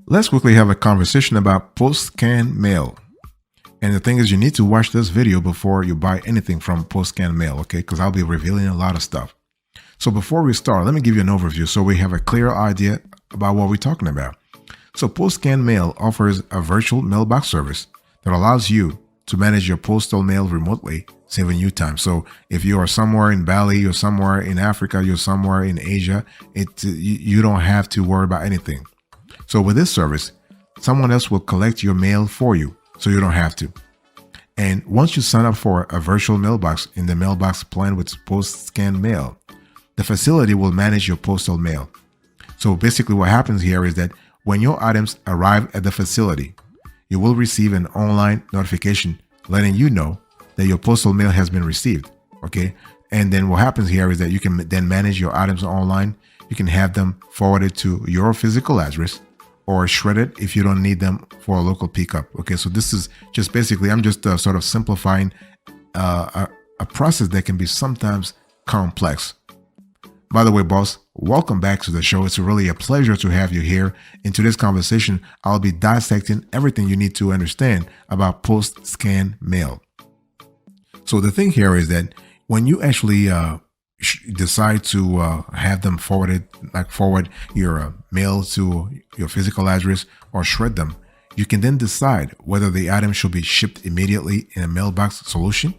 Let's quickly have a conversation about PostScan Mail. And the thing is, you need to watch this video before you buy anything from PostScan Mail, okay? Because I'll be revealing a lot of stuff. So before we start, let me give you an overview so we have a clear idea about what we're talking about. So PostScan Mail offers a virtual mailbox service that allows you to manage your postal mail remotely, saving you time. So if you are somewhere in Bali, you're somewhere in Africa, you're somewhere in Asia, you don't have to worry about anything. So with this service, someone else will collect your mail for you, so you don't have to. And once you sign up for a virtual mailbox in the mailbox plan with PostScan Mail, the facility will manage your postal mail. So basically what happens here is that when your items arrive at the facility, you will receive an online notification letting you know that your postal mail has been received, okay? And then what happens here is that you can then manage your items online. You can have them forwarded to your physical address or shredded if you don't need them for a local pickup, okay? So this is just basically, I'm just sort of simplifying a process that can be sometimes complex. By the way, boss, welcome back to the show. It's really a pleasure to have you here. In today's conversation, I'll be dissecting everything you need to understand about PostScan Mail. So the thing here is that when you actually decide to have them forwarded, like forward your mail to your physical address or shred them, you can then decide whether the item should be shipped immediately in a mailbox solution,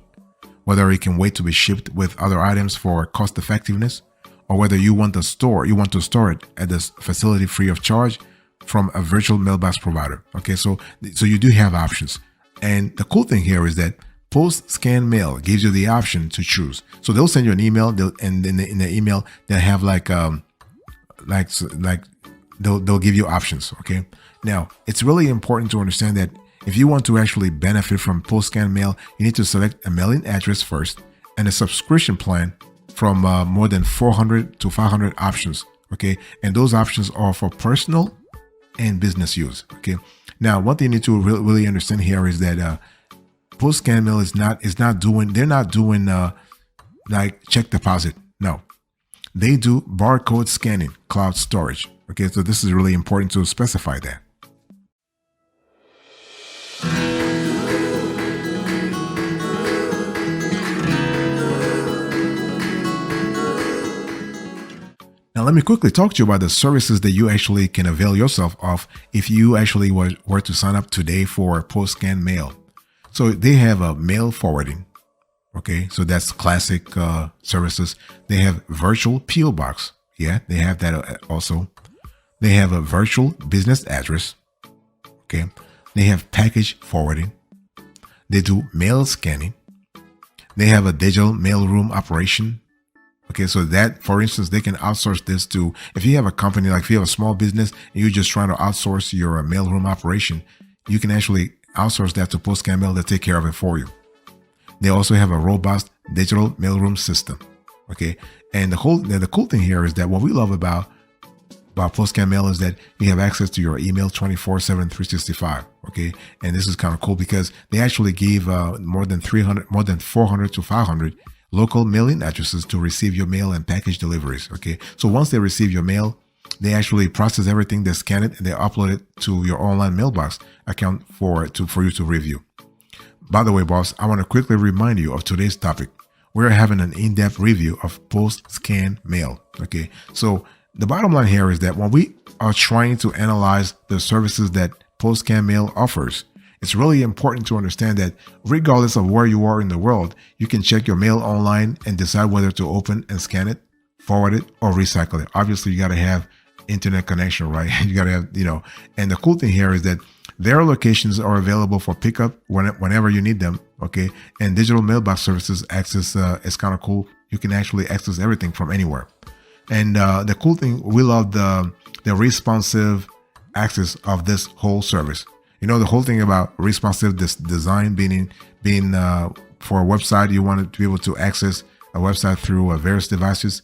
whether it can wait to be shipped with other items for cost effectiveness, or whether you want to store it at this facility free of charge from a virtual mailbox provider. Okay, so you do have options. And the cool thing here is that PostScan Mail gives you the option to choose. So they'll send you an email, and in the email they'll have they'll give you options. Okay, now it's really important to understand that if you want to actually benefit from PostScan Mail, you need to select a mailing address first and a subscription plan from more than 400 to 500 options. Okay, and those options are for personal and business use. Okay, now one thing you need to really understand here is that PostScan Mail they're not doing like check deposit. No, they do barcode scanning, cloud storage. Okay, so this is really important to specify that. Now, let me quickly talk to you about the services that you actually can avail yourself of if you actually were to sign up today for PostScan Mail. So they have a mail forwarding. Okay, so that's classic services. They have virtual PO box. Yeah, they have that also. They have a virtual business address. Okay, they have package forwarding. They do mail scanning. They have a digital mailroom operation. Okay, so that, for instance, they can outsource this to, if you have a company, like if you have a small business and you're just trying to outsource your mailroom operation, you can actually outsource that to PostScan Mail to take care of it for you. They also have a robust digital mailroom system. Okay, and the cool thing here is that what we love about PostScan Mail is that you have access to your email 24/7, 365. Okay, and this is kind of cool because they actually give more than 400 to 500 local mailing addresses to receive your mail and package deliveries. Okay, so once they receive your mail, they actually process everything, they scan it, and they upload it to your online mailbox account for you to review. By the way, boss, I want to quickly remind you of today's topic. We're having an in-depth review of PostScan Mail. Okay, so the bottom line here is that when we are trying to analyze the services that PostScan Mail offers, it's really important to understand that regardless of where you are in the world, you can check your mail online and decide whether to open and scan it, forward it, or recycle it. Obviously, you got to have internet connection, right? You got to have, and the cool thing here is that their locations are available for pickup whenever you need them. Okay. And digital mailbox services access is kind of cool. You can actually access everything from anywhere. And the cool thing, we love the responsive access of this whole service. The whole thing about responsive design being for a website, you want to be able to access a website through various devices.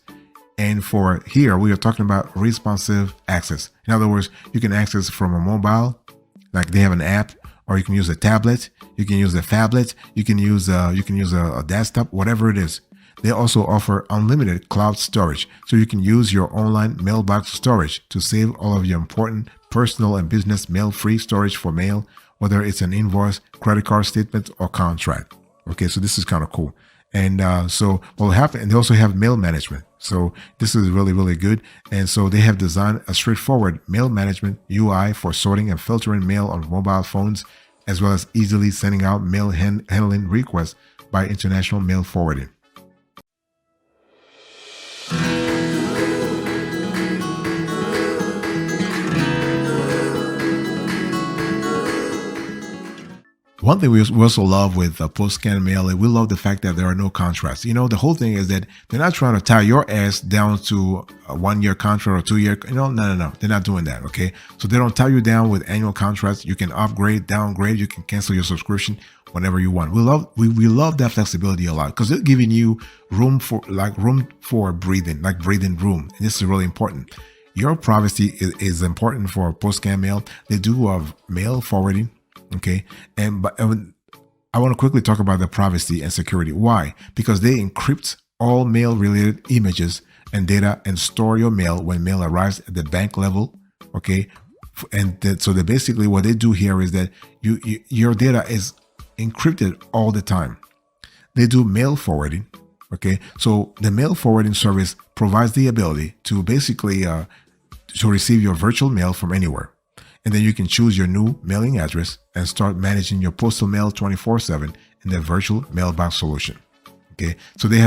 And for here, we are talking about responsive access. In other words, you can access from a mobile, like they have an app, or you can use a tablet, you can use a phablet, you can use a desktop, whatever it is. They also offer unlimited cloud storage, so you can use your online mailbox storage to save all of your important personal and business mail-free storage for mail, whether it's an invoice, credit card statement, or contract. Okay, so this is kind of cool. And so what will happen, and they also have mail management. So this is really, really good. And so they have designed a straightforward mail management UI for sorting and filtering mail on mobile phones, as well as easily sending out mail handling requests by international mail forwarding. One thing we also love with PostScan Mail is we love the fact that there are no contracts. You know, the whole thing is that they're not trying to tie your ass down to a 1-year contract or 2-year. No. They're not doing that. Okay. So they don't tie you down with annual contracts. You can upgrade, downgrade. You can cancel your subscription whenever you want. We love that flexibility a lot because they're giving you room for breathing, like breathing room. And this is really important. Your privacy is important for PostScan Mail. They do mail forwarding. Okay. But I want to quickly talk about the privacy and security. Why? Because they encrypt all mail related images and data and store your mail when mail arrives at the bank level. Okay. So basically what they do here is that your data is encrypted all the time. They do mail forwarding. Okay. So the mail forwarding service provides the ability to basically to receive your virtual mail from anywhere. And then you can choose your new mailing address and start managing your postal mail 24/7 in their virtual mailbox solution. Okay, so they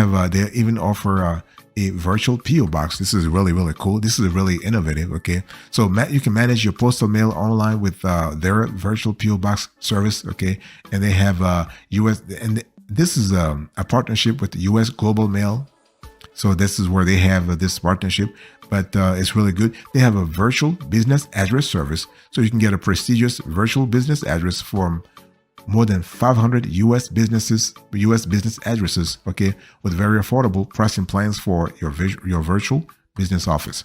even offer a virtual PO box. This is really, really cool. This is really innovative. Okay, so you can manage your postal mail online with their virtual PO box service. Okay, and they have US, and this is a partnership with the US Global Mail. So this is where they have this partnership, but it's really good. They have a virtual business address service, so you can get a prestigious virtual business address from more than 500 US business addresses. Okay, with very affordable pricing plans for your virtual business office.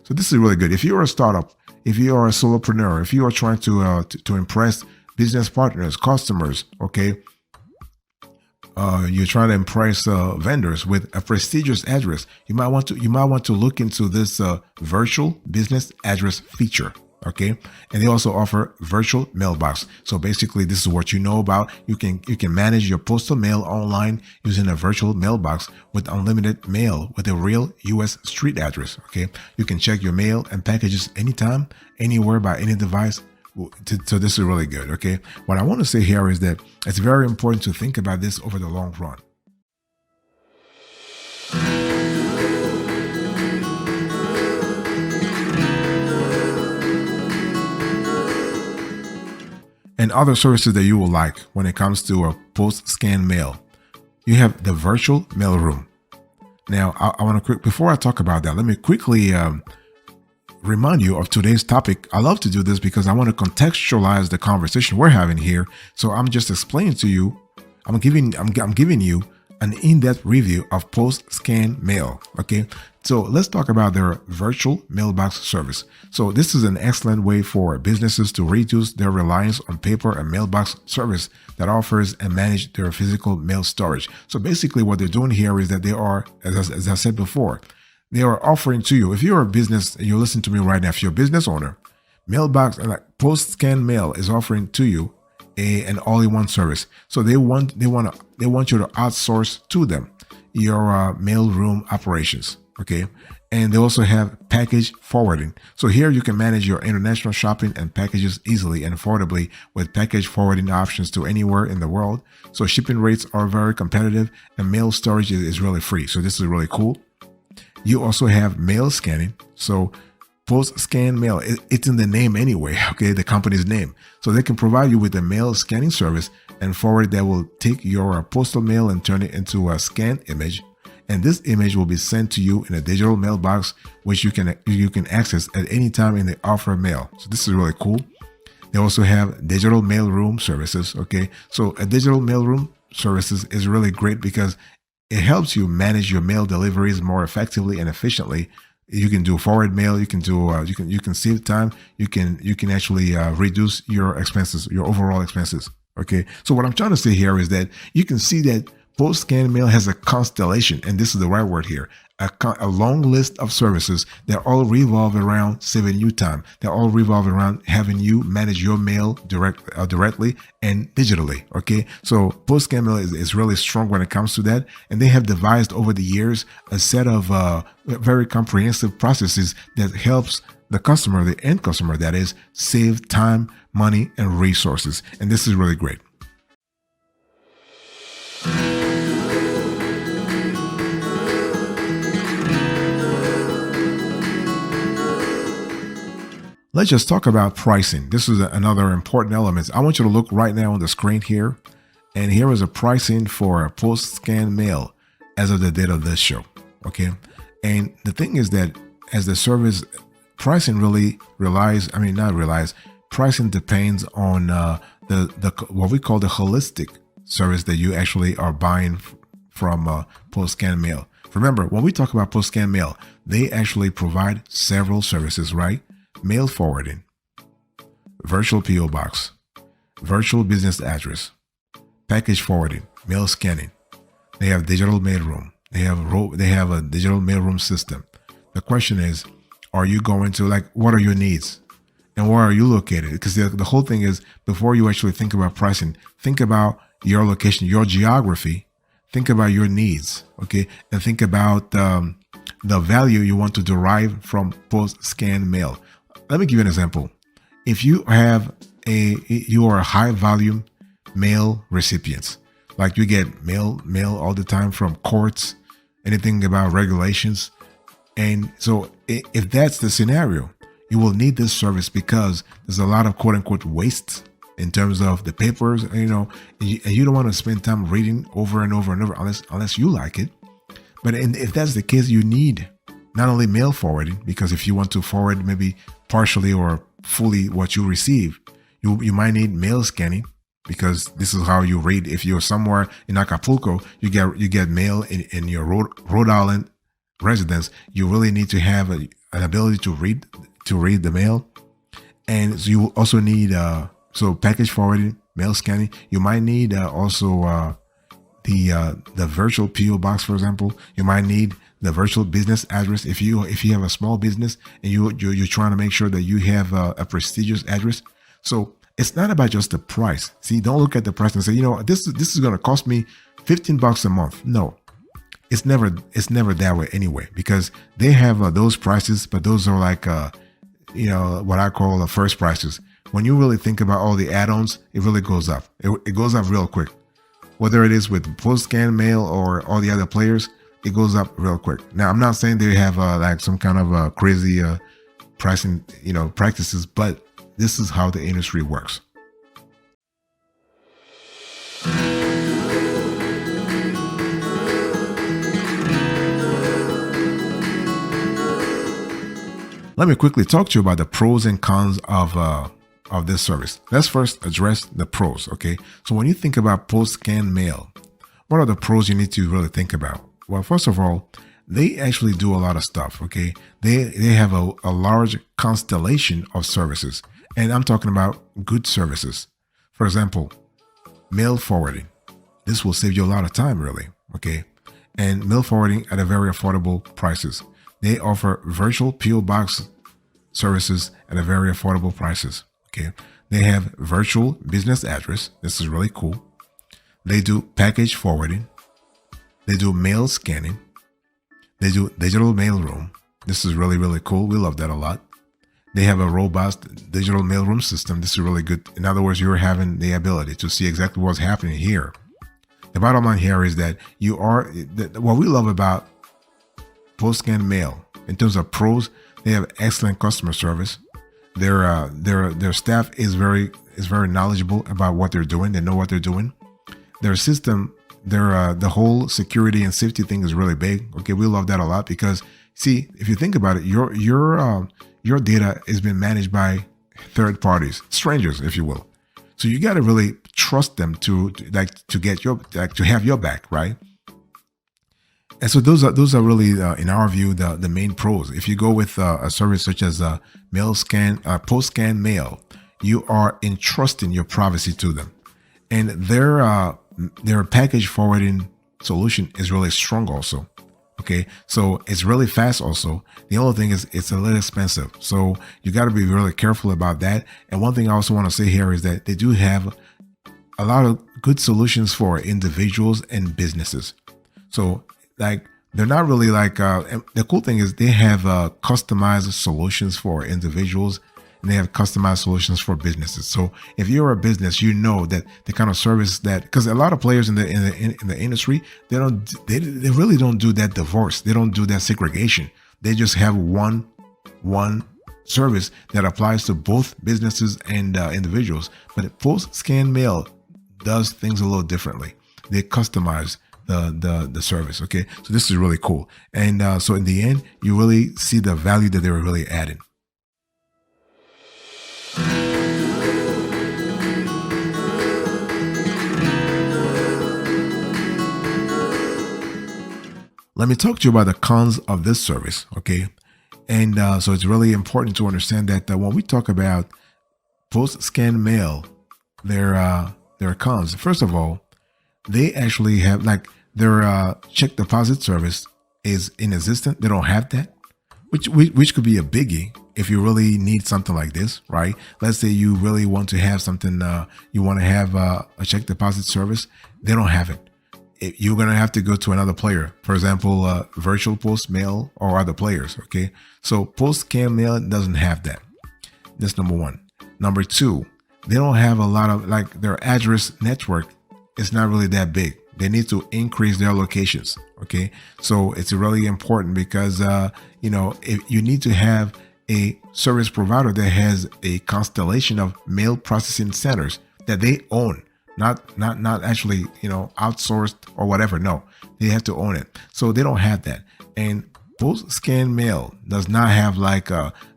So this is really good. If you're a startup, if you are a solopreneur, if you are trying to impress business partners, customers, okay. You're trying to impress vendors with a prestigious address. You might want to look into this virtual business address feature. Okay, and they also offer virtual mailbox. So basically, this is what you know about. You can manage your postal mail online using a virtual mailbox with unlimited mail with a real U.S. street address. Okay, you can check your mail and packages anytime, anywhere by any device. So this is really good. Okay, what I want to say here is that it's very important to think about this over the long run. And other services that you will like when it comes to a PostScan mail, you have the virtual mailroom. Now, I want to before I talk about that, let me quickly remind you of today's topic. I love to do this because I want to contextualize the conversation we're having here. So I'm just explaining to you. I'm giving you an in-depth review of PostScan Mail. Okay, so let's talk about their virtual mailbox service. So this is an excellent way for businesses to reduce their reliance on paper and mailbox service that offers and manage their physical mail storage. So basically what they're doing here is that they are, as I said before, they are offering to you, if you're a business and you're listening to me right now, if you're a business owner, mailbox and like PostScan Mail is offering to you an all-in-one service. So they want you to outsource to them your mailroom operations. Okay, and they also have package forwarding. So here you can manage your international shopping and packages easily and affordably with package forwarding options to anywhere in the world. So shipping rates are very competitive and mail storage is really free. So this is really cool. You also have mail scanning. So PostScan Mail, it's in the name anyway, okay, the company's name. So they can provide you with a mail scanning service and forward that will take your postal mail and turn it into a scanned image. And this image will be sent to you in a digital mailbox, which you can access at any time in the offer mail. So this is really cool. They also have digital mailroom services, okay. So a digital mailroom services is really great because it helps you manage your mail deliveries more effectively and efficiently. You can do forward mail. You can do you can save time. You can actually reduce your expenses, your overall expenses. Okay. So what I'm trying to say here is that you can see that PostScan Mail has a constellation, and this is the right word here, a long list of services that all revolve around saving you time. They all revolve around having you manage your mail directly and digitally. Okay, so PostScan Mail is really strong when it comes to that, and they have devised over the years a set of very comprehensive processes that helps the customer, the end customer, that is, save time, money, and resources. And this is really great. Let's just talk about pricing. This is another important element. I want you to look right now on the screen here. And here is a pricing for a PostScan Mail as of the date of this show. Okay. And the thing is that as the service, pricing really pricing depends on the what we call the holistic service that you actually are buying from PostScan Mail. Remember, when we talk about PostScan Mail, they actually provide several services, right? Mail forwarding, virtual PO box, virtual business address, package forwarding, mail scanning. They have digital mailroom. They have a digital mailroom system. The question is, are you going to, like, what are your needs and where are you located? Because the whole thing is, before you actually think about pricing, think about your location, your geography, think about your needs, okay, and think about the value you want to derive from PostScan Mail. Let me give you an example. If you are a high volume mail recipient, like you get mail all the time from courts, anything about regulations. And so if that's the scenario, you will need this service because there's a lot of quote unquote waste in terms of the papers, and you don't want to spend time reading over and over and over unless you like it. But if that's the case, you need not only mail forwarding, because if you want to forward maybe partially or fully what you receive, you might need mail scanning, because this is how you read. If you're somewhere in Acapulco, you get mail in your Rhode Island residence. You really need to have an ability to read the mail, and so you also need package forwarding, mail scanning. You might need also the virtual PO box, for example. You might need the virtual business address if you have a small business and you're trying to make sure that you have a prestigious address. So it's not about just the price. See, don't look at the price and say, this is going to cost me $15 a month. No, it's never that way anyway, because they have those prices, but those are like what I call the first prices. When you really think about all the add-ons, it really goes up. It goes up real quick. Whether it is with PostScan Mail or all the other players, it goes up real quick. Now, I'm not saying they have like some kind of crazy pricing practices, but this is how the industry works. Let me quickly talk to you about the pros and cons of this service. Let's first address the pros, okay? So when you think about PostScan Mail, what are the pros you need to really think about? Well, first of all, they actually do a lot of stuff, okay? They have a large constellation of services, and I'm talking about good services. For example, mail forwarding. This will save you a lot of time, really, okay? And mail forwarding at a very affordable prices. They offer virtual PO box services at a very affordable prices, okay? They have virtual business address. This is really cool. They do package forwarding. They do mail scanning. They do digital mailroom. This is really, really cool. We love that a lot. They have a robust digital mailroom system. This is really good. In other words, you're having the ability to see exactly what's happening here. The bottom line here is that what we love about PostScan Mail, in terms of pros, they have excellent customer service. Their staff is very knowledgeable about what they're doing. They know what they're doing. Their system, the whole security and safety thing is really big. Okay, we love that a lot because, see, if you think about it, your data is being managed by third parties, strangers, if you will. So you got to really trust them to have your back, right? And so those are really, in our view, the main pros. If you go with a service such as PostScan Mail, you are entrusting your privacy to them, and their package forwarding solution is really strong also. Okay, so it's really fast also. The only thing is it's a little expensive. So you got to be really careful about that. And one thing I also want to say here is that they do have a lot of good solutions for individuals and businesses. So like they're not really like and the cool thing is they have customized solutions for individuals and they have customized solutions for businesses. So if you're a business, you know that the kind of service that, because a lot of players in the industry, they really don't do that divorce. They don't do that segregation. They just have one service that applies to both businesses and individuals. But PostScan Mail does things a little differently. They customize the service. Okay, so this is really cool. And so in the end, you really see the value that they were really adding. Let me talk to you about the cons of this service, okay? And so it's really important to understand that when we talk about PostScan Mail, there are cons. First of all, they actually have like their check deposit service is inexistent. They don't have that, which could be a biggie if you really need something like this, right? Let's say you really want to have something, you want to have a check deposit service. They don't have it. You're going to have to go to another player, for example, Virtual Post Mail or other players. Okay, so PostScan Mail doesn't have that. That's number one. Number two, they don't have a lot of like their address network is not really that big. They need to increase their locations. Okay, so it's really important because if you need to have a service provider that has a constellation of mail processing centers that they own. Not actually, outsourced or whatever. No, they have to own it. So they don't have that. And PostScan Mail does not have like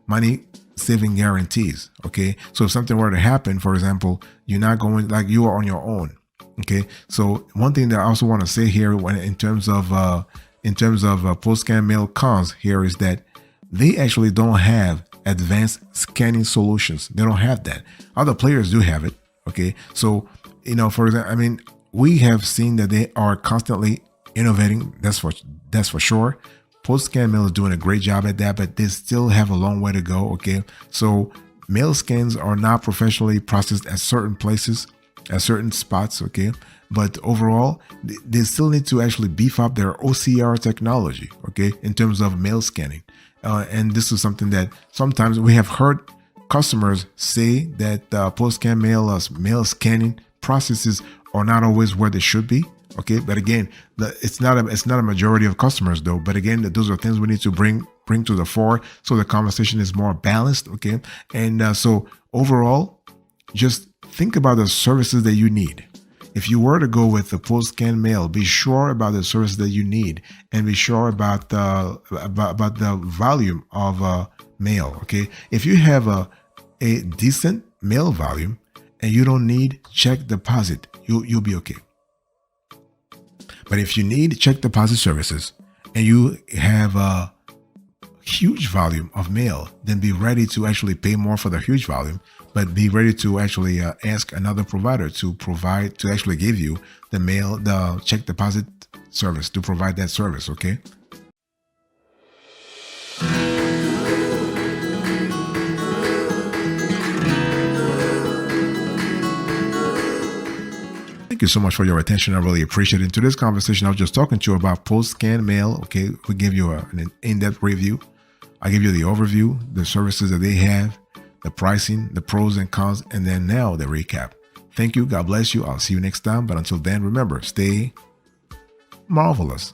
money saving guarantees. Okay. So if something were to happen, for example, you're not going like you are on your own. Okay. So one thing that I also want to say here when in terms of PostScan Mail cons here is that they actually don't have advanced scanning solutions. They don't have that. Other players do have it. Okay. So for example, we have seen that they are constantly innovating. That's for sure. PostScan Mail is doing a great job at that, but they still have a long way to go. Okay, so mail scans are not professionally processed at certain places, at certain spots. Okay, but overall, they still need to actually beef up their OCR technology. Okay, in terms of mail scanning, and this is something that sometimes we have heard customers say that PostScan mail scanning processes are not always where they should be. Okay, but again, it's not a majority of customers though. But again, those are things we need to bring to the fore so the conversation is more balanced. Okay, and so overall, just think about the services that you need. If you were to go with the PostScan Mail, be sure about the service that you need and be sure about the volume of mail. Okay, if you have a decent mail volume and you don't need check deposit, you'll be okay. But if you need check deposit services and you have a huge volume of mail, then be ready to actually pay more for the huge volume, but be ready to actually ask another provider to actually give you the check deposit service, to provide that service. Okay. Thank you so much for your attention. I really appreciate it. In today's conversation, I was just talking to you about PostScan Mail. Okay, we give you an in-depth review. I give you the overview, the services that they have, the pricing, the pros and cons, and then now the recap. Thank you. God bless you. I'll see you next time. But until then, remember, stay marvelous.